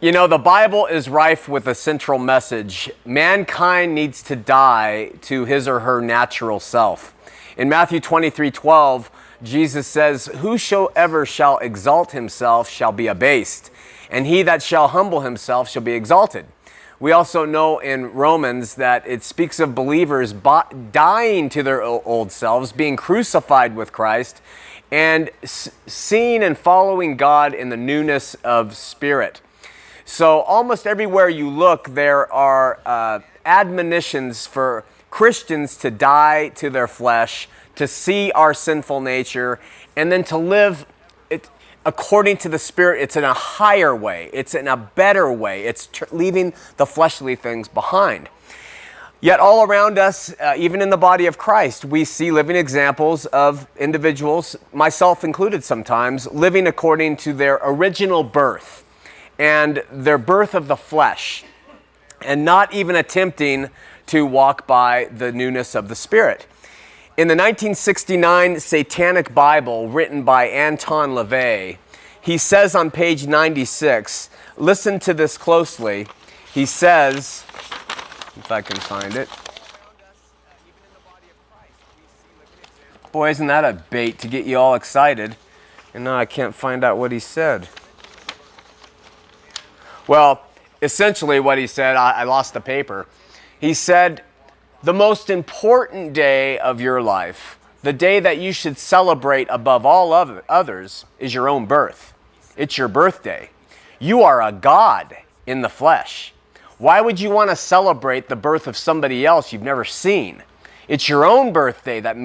You know, the Bible is rife with a central message. Mankind needs to die to his or her natural self. In Matthew 23:12, Jesus says, "Whosoever shall exalt himself shall be abased, and he that shall humble himself shall be exalted." We also know in Romans that it speaks of believers dying to their old selves, being crucified with Christ, and seeing and following God in the newness of spirit. So almost everywhere you look, there are admonitions for Christians to die to their flesh, to see our sinful nature, and then to live it according to the Spirit. It's in a higher way. It's in a better way. It's leaving the fleshly things behind. Yet all around us, even in the body of Christ, we see living examples of individuals, myself included sometimes, living according to their original birth and their birth of the flesh, and not even attempting to walk by the newness of the Spirit. In the 1969 Satanic Bible, written by Anton LaVey, he says on page 96, listen to this closely, he says, if I can find it. Boy, isn't that a bait to get you all excited? And now I can't find out what he said. Well, essentially what he said, I lost the paper. He said, the most important day of your life, the day that you should celebrate above all others, is your own birth. It's your birthday. You are a God in the flesh. Why would you want to celebrate the birth of somebody else you've never seen? It's your own birthday that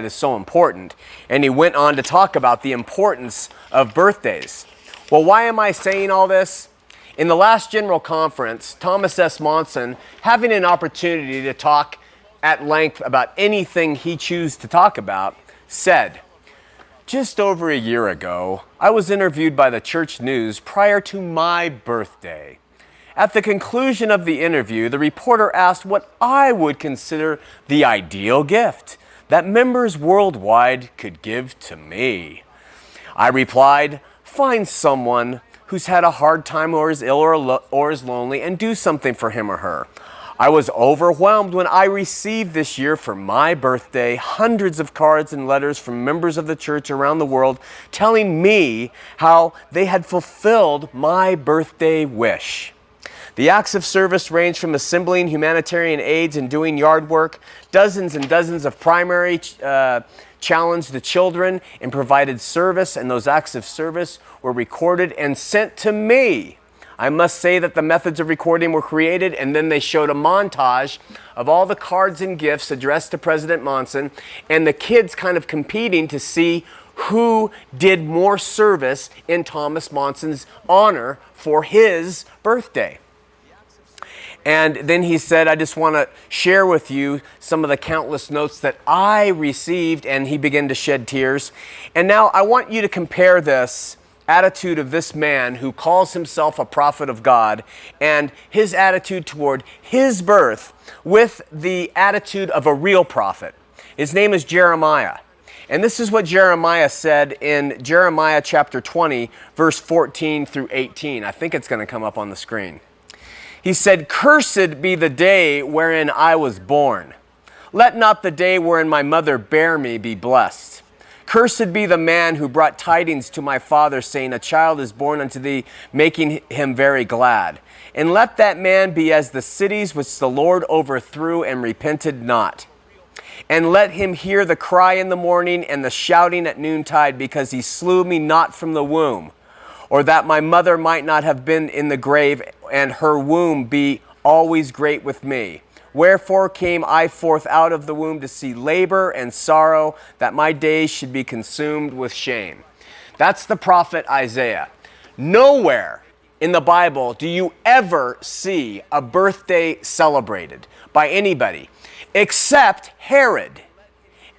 is so important. And he went on to talk about the importance of birthdays. Well, why am I saying all this? In the last General Conference, Thomas S. Monson, having an opportunity to talk at length about anything he chose to talk about, said, "Just over a year ago, I was interviewed by the Church News prior to my birthday. At the conclusion of the interview, the reporter asked what I would consider the ideal gift that members worldwide could give to me. I replied, find someone who's had a hard time or is ill or is lonely and do something for him or her. I was overwhelmed when I received this year for my birthday hundreds of cards and letters from members of the church around the world telling me how they had fulfilled my birthday wish. The acts of service range from assembling humanitarian aids and doing yard work. Dozens and dozens of primary challenged the children and provided service, and those acts of service were recorded and sent to me. I must say that the methods of recording were created, and then they showed a montage of all the cards and gifts addressed to President Monson, and the kids kind of competing to see who did more service in Thomas Monson's honor for his birthday. And then he said, I just want to share with you some of the countless notes that I received, and he began to shed tears. And now I want you to compare this attitude of this man who calls himself a prophet of God and his attitude toward his birth with the attitude of a real prophet. His name is Jeremiah. And this is what Jeremiah said in Jeremiah chapter 20, verse 14 through 18. I think it's going to come up on the screen. He said, cursed be the day wherein I was born. Let not the day wherein my mother bare me be blessed. Cursed be the man who brought tidings to my father, saying, a child is born unto thee, making him very glad. And let that man be as the cities which the Lord overthrew and repented not. And let him hear the cry in the morning and the shouting at noontide, because he slew me not from the womb. Or that my mother might not have been in the grave, and her womb be always great with me. Wherefore came I forth out of the womb to see labor and sorrow, that my days should be consumed with shame. That's the prophet Isaiah. Nowhere in the Bible do you ever see a birthday celebrated by anybody, except Herod.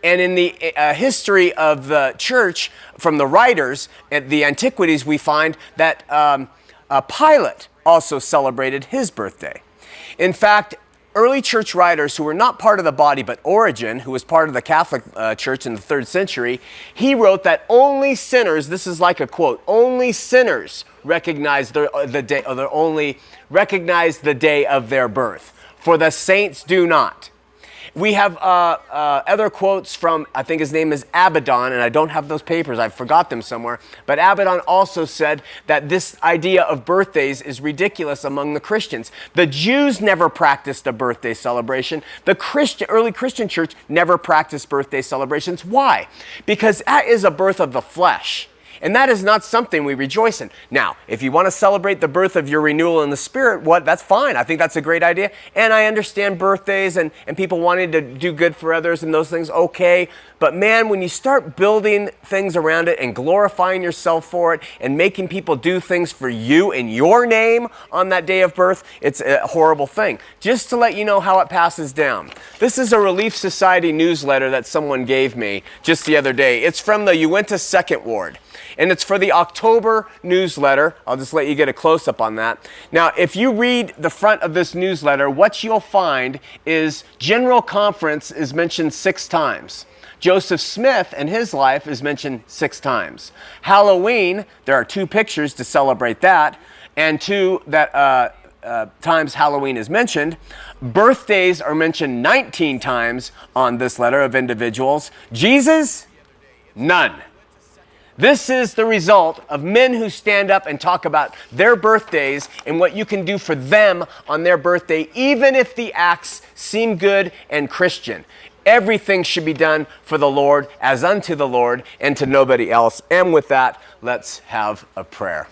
And in the history of the church, from the writers, at the antiquities, we find that Pilate also celebrated his birthday. In fact, early church writers who were not part of the body, but Origen, who was part of the Catholic Church in the 3rd century, he wrote that only sinners, this is like a quote, only sinners recognize the day, or they only recognize the day of their birth. For the saints do not. We have other quotes from, I think his name is Abaddon, and I don't have those papers, I forgot them somewhere, but Abaddon also said that this idea of birthdays is ridiculous among the Christians. The Jews never practiced a birthday celebration. The early Christian church never practiced birthday celebrations. Why? Because that is a birth of the flesh. And that is not something we rejoice in. Now, if you want to celebrate the birth of your renewal in the Spirit, that's fine. I think that's a great idea. And I understand birthdays and people wanting to do good for others and those things, okay. But man, when you start building things around it and glorifying yourself for it and making people do things for you in your name on that day of birth, it's a horrible thing. Just to let you know how it passes down. This is a Relief Society newsletter that someone gave me just the other day. It's from the Uinta Second Ward. And it's for the October newsletter. I'll just let you get a close-up on that. Now, if you read the front of this newsletter, what you'll find is General Conference is mentioned 6 times. Joseph Smith and his life is mentioned 6 times. Halloween, there are 2 pictures to celebrate that, and 2 that times Halloween is mentioned. Birthdays are mentioned 19 times on this letter of individuals. Jesus, none. This is the result of men who stand up and talk about their birthdays and what you can do for them on their birthday, even if the acts seem good and Christian. Everything should be done for the Lord, as unto the Lord, and to nobody else. And with that, let's have a prayer.